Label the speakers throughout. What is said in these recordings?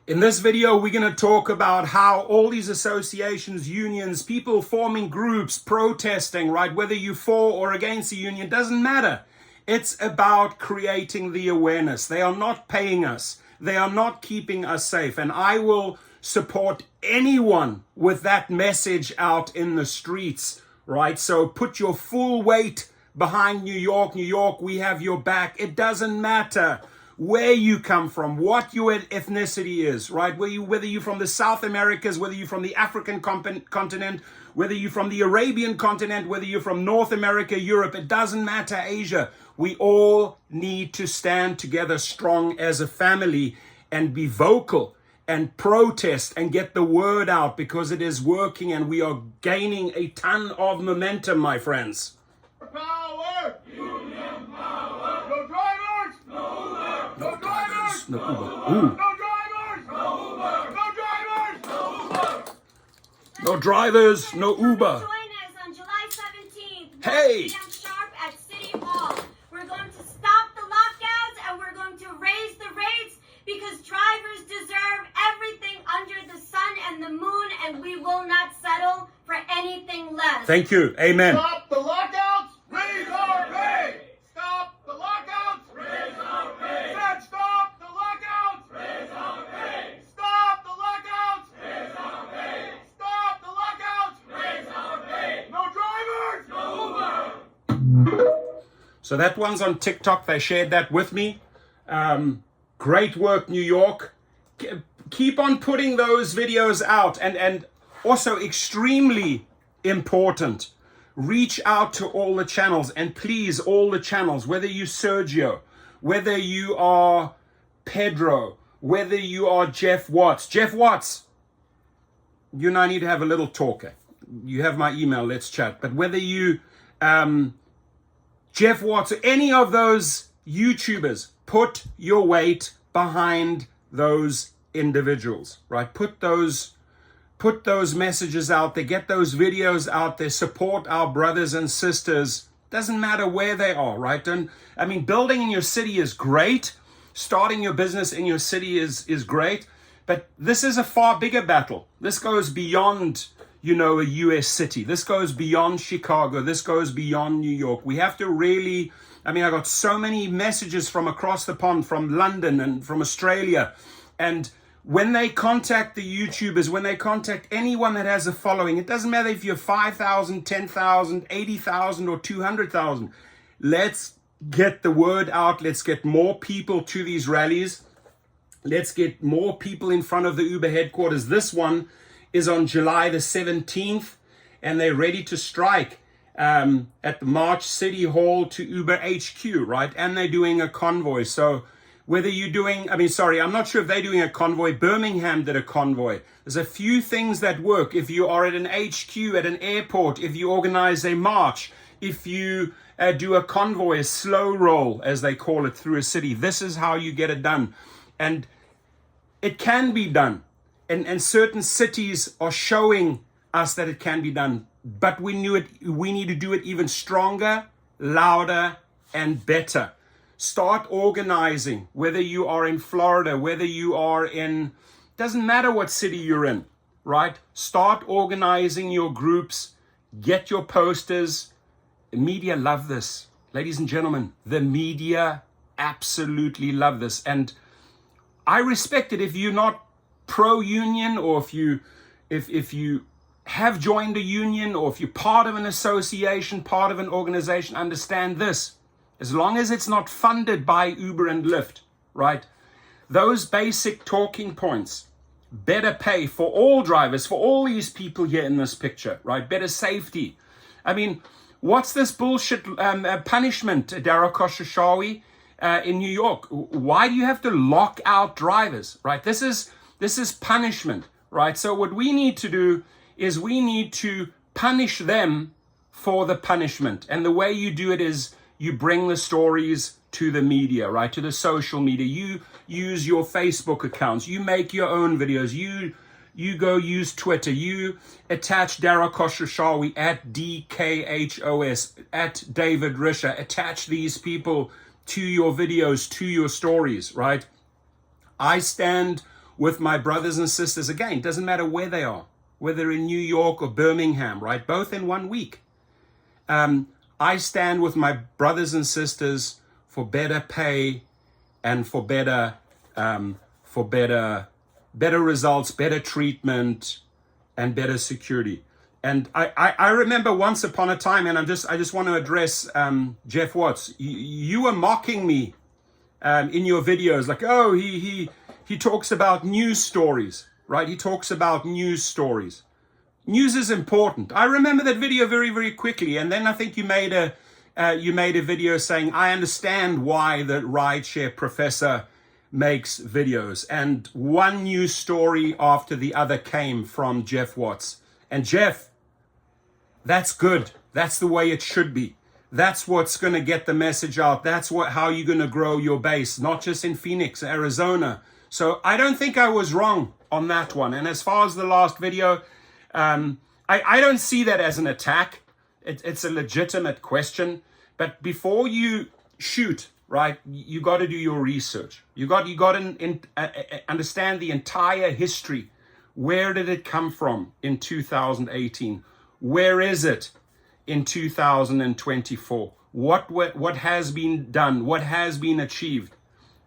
Speaker 1: In this video, we're going to talk about how all these associations, unions, people forming groups, protesting, right? Whether you're for or against the union, doesn't matter. It's about creating the awareness. They are not paying us. They are not keeping us safe. And I will support anyone with that message out in the streets, right? So put your full weight behind New York. New York, we have your back. It doesn't matter where you come from, what your ethnicity is, right? Whether you're from the South Americas, whether you're from the African continent, whether you're from the Arabian continent, whether you're from North America, Europe, it doesn't matter, Asia. We all need to stand together strong as a family and be vocal and protest and get the word out, because it is working and we are gaining a ton of momentum, my friends.
Speaker 2: Power! Union power! No drivers! No Uber! No drivers!
Speaker 1: No Uber.
Speaker 2: No drivers! No Uber! No drivers! No Uber!
Speaker 1: No drivers, no Uber.
Speaker 3: Join us on July 17th, 1
Speaker 1: Hey!
Speaker 3: p.m. sharp at City Hall. We're going to stop the lockdowns and we're going to raise the rates, because drivers deserve everything under the sun and the moon, and we will not settle for anything less.
Speaker 1: Thank you. Amen.
Speaker 2: Stop the lockouts! Raise our pay! Stop the lockouts! Raise our pay! Said stop the lockouts! Raise our pay! Stop the lockouts! Raise our pay! Stop the lockouts! Raise our pay! No drivers! No Uber!
Speaker 1: So that one's on TikTok. They shared that with me. Great work, New York. Keep on putting those videos out. And also extremely important, reach out to all the channels, and please, all the channels, whether you Sergio, whether you are Pedro, whether you are Jeff Watts. Jeff Watts, you and I need to have a little talk. You have my email, let's chat. But whether you, Jeff Watts, or any of those YouTubers, put your weight behind those individuals, right? Put those messages out there, get those videos out there, support our brothers and sisters. Doesn't matter where they are, right? Building in your city is great. Starting your business in your city is great. But this is a far bigger battle. This goes beyond, a US city. This goes beyond Chicago. This goes beyond New York. We have to really, I got so many messages from across the pond, from London and from Australia. And when they contact the YouTubers, when they contact anyone that has a following, it doesn't matter if you're 5,000, 10,000, 80,000 or 200,000. Let's get the word out. Let's get more people to these rallies. Let's get more people in front of the Uber headquarters. This one is on July the 17th, and they're ready to strike at the March City Hall to Uber HQ, right? And they're doing a convoy. So whether you're doing, I'm not sure if they're doing a convoy. Birmingham did a convoy. There's a few things that work. If you are at an HQ, at an airport, if you organize a march, if you do a convoy, a slow roll, as they call it, through a city, this is how you get it done. And it can be done. And certain cities are showing us that it can be done. But we need to do it even stronger, louder, and better. Start organizing, whether you are in Florida, whether you are in, doesn't matter what city you're in, right? Start organizing your groups, get your posters. The media love this. Ladies and gentlemen, the media absolutely love this. And I respect it if you're not pro-union, or if you have joined a union, or if you're part of an association, part of an organization. Understand this. As long as it's not funded by Uber and Lyft, right? Those basic talking points, better pay for all drivers, for all these people here in this picture, right? Better safety. What's this bullshit punishment, Dara Khosrowshahi, in New York? Why do you have to lock out drivers, right? This is punishment, right? So what we need to do is we need to punish them for the punishment. And the way you do it is you bring the stories to the media, right? To the social media. You use your Facebook accounts. You make your own videos. You go use Twitter. You attach Dara Khosrowshahi at DKHOS, at David Risher. Attach these people to your videos, to your stories, right? I stand with my brothers and sisters. Again, doesn't matter where they are, whether in New York or Birmingham, right? Both in 1 week. I stand with my brothers and sisters for better pay and for better results, better treatment, and better security. And I remember once upon a time, and I just want to address Jeff Watts. You were mocking me in your videos, like, oh, he talks about news stories, right? He talks about news stories. News is important. I remember that video very, very quickly, and then I think you made a video saying, I understand why the rideshare professor makes videos, and one news story after the other came from Jeff Watts. And Jeff, that's good. That's the way it should be. That's what's going to get the message out. That's how you're going to grow your base, not just in Phoenix, Arizona. So I don't think I was wrong on that one. And as far as the last video, I don't see that as an attack. It's a legitimate question. But before you shoot, right, you got to do your research. You got to understand the entire history. Where did it come from in 2018? Where is it in 2024? What has been done? What has been achieved?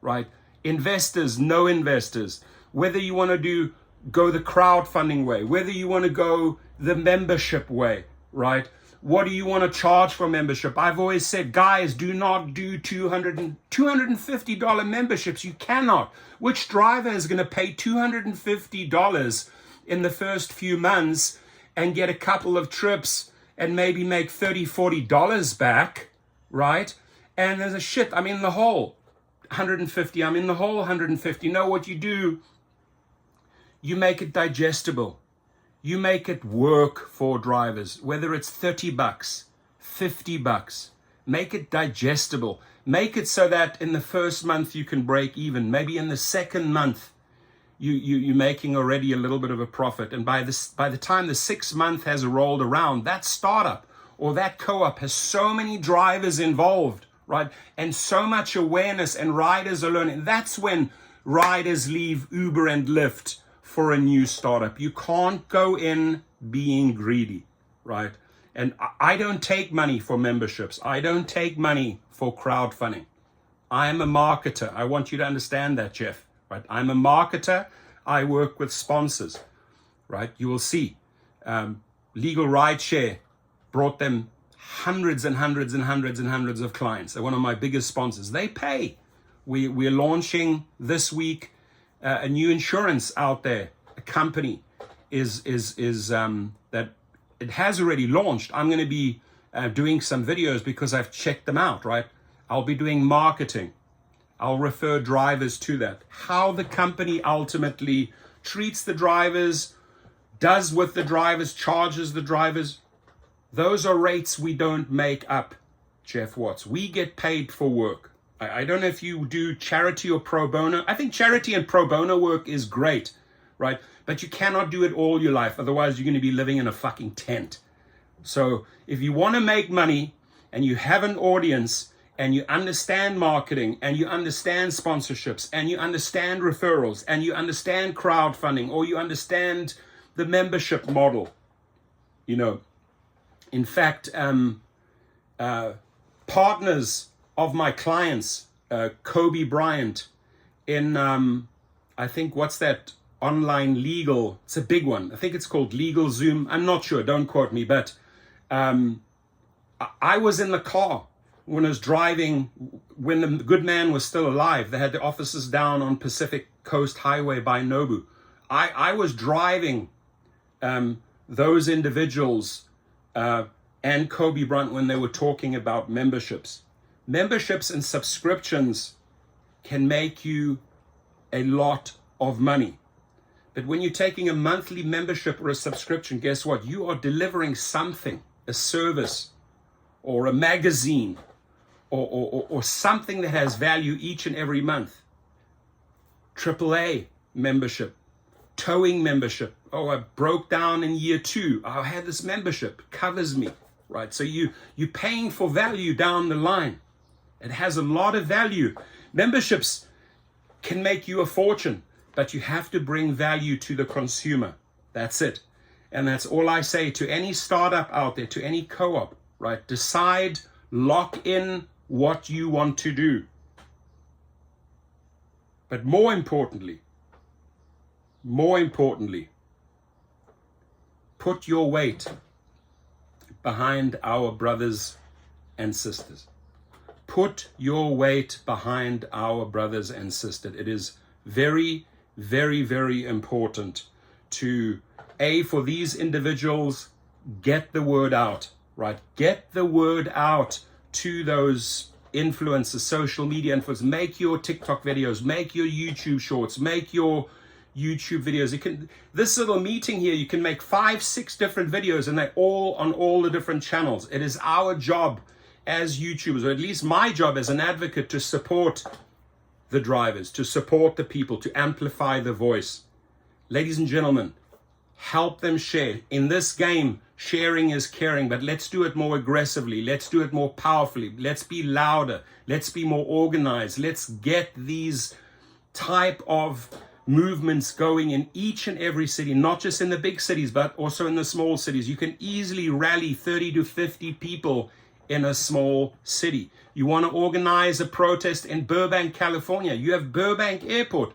Speaker 1: Right? Investors, no investors. Whether you want to go the crowdfunding way, whether you want to go the membership way, right? What do you want to charge for membership? I've always said, guys, do not do $250 memberships. You cannot. Which driver is going to pay $250 in the first few months and get a couple of trips and maybe make $30, $40 back, right? And there's a shit, I'm in the hole. 150, I'm in the hole, 150. No, what you do, you make it digestible. You make it work for drivers, whether it's $30, $50. Make it digestible. Make it so that in the first month you can break even. Maybe in the second month you're making already a little bit of a profit. And by the time the 6th month has rolled around, that startup or that co-op has so many drivers involved, right? And so much awareness, and riders are learning. That's when riders leave Uber and Lyft for a new startup. You can't go in being greedy, right? And I don't take money for memberships. I don't take money for crowdfunding. I'm a marketer. I want you to understand that, Jeff, right? I'm a marketer. I work with sponsors, right? You will see. Legal Rideshare brought them hundreds and hundreds and hundreds and hundreds of clients. They're one of my biggest sponsors. They pay. We're launching this week a new insurance out there. A company is that it has already launched. I'm going to be doing some videos because I've checked them out, right? I'll be doing marketing. I'll refer drivers to that. How the company ultimately treats the drivers, does with the drivers, charges the drivers. Those are rates we don't make up, Jeff Watts. We get paid for work. I don't know if you do charity or pro bono. I think charity and pro bono work is great, right? But you cannot do it all your life. Otherwise, you're going to be living in a fucking tent. So if you want to make money and you have an audience and you understand marketing and you understand sponsorships and you understand referrals and you understand crowdfunding or you understand the membership model, you know, in fact, partners of my clients, Kobe Bryant in, I think, what's that online legal? It's a big one. I think it's called Legal Zoom. I'm not sure. Don't quote me. But I was in the car when I was driving, when the good man was still alive. They had the offices down on Pacific Coast Highway by Nobu. I was driving those individuals and Kobe Bryant when they were talking about memberships. Memberships and subscriptions can make you a lot of money. But when you're taking a monthly membership or a subscription, guess what? You are delivering something, a service or a magazine or something that has value each and every month. AAA membership, towing membership. Oh, I broke down in year 2. I had this membership, covers me, right? So you're paying for value down the line. It has a lot of value. Memberships can make you a fortune. but you have to bring value to the consumer. That's it. And that's all I say to any startup out there, to any co-op, right? Decide, lock in what you want to do. But more importantly, put your weight behind our brothers and sisters. Put your weight behind our brothers and sisters. It is very, very, very important to, for these individuals, get the word out, right? Get the word out to those influencers, social media influencers. Make your TikTok videos, make your YouTube shorts, make your YouTube videos. You can, this little meeting here, you can make 5, 6 different videos, and they're all on all the different channels. It is our job as YouTubers, or at least my job as an advocate, to support the drivers, to support the people, to amplify the voice. Ladies and gentlemen, help them share. In this game, sharing is caring, but let's do it more aggressively. Let's do it more powerfully. Let's be louder. Let's be more organized. Let's get these type of movements going in each and every city, not just in the big cities, but also in the small cities. You can easily rally 30 to 50 people in a small city. You want to organize a protest in Burbank, California. You have Burbank Airport.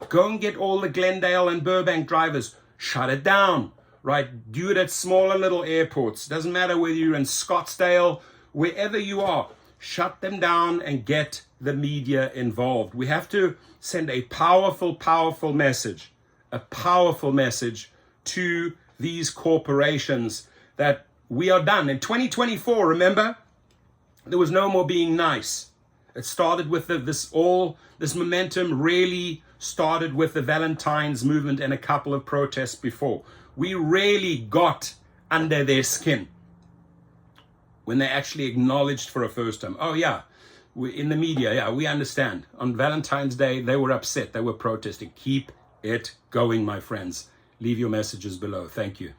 Speaker 1: Go and get all the Glendale and Burbank drivers. Shut it down, right? Do it at smaller little airports. Doesn't matter whether you're in Scottsdale, wherever you are. Shut them down and get the media involved. We have to send a powerful, powerful message, to these corporations that we are done. In 2024, remember, there was no more being nice. It started with this momentum really started with the Valentine's movement and a couple of protests before. We really got under their skin when they actually acknowledged for a first time, oh yeah, in the media, yeah, we understand. On Valentine's Day, they were upset, they were protesting. Keep it going, my friends. Leave your messages below. Thank you.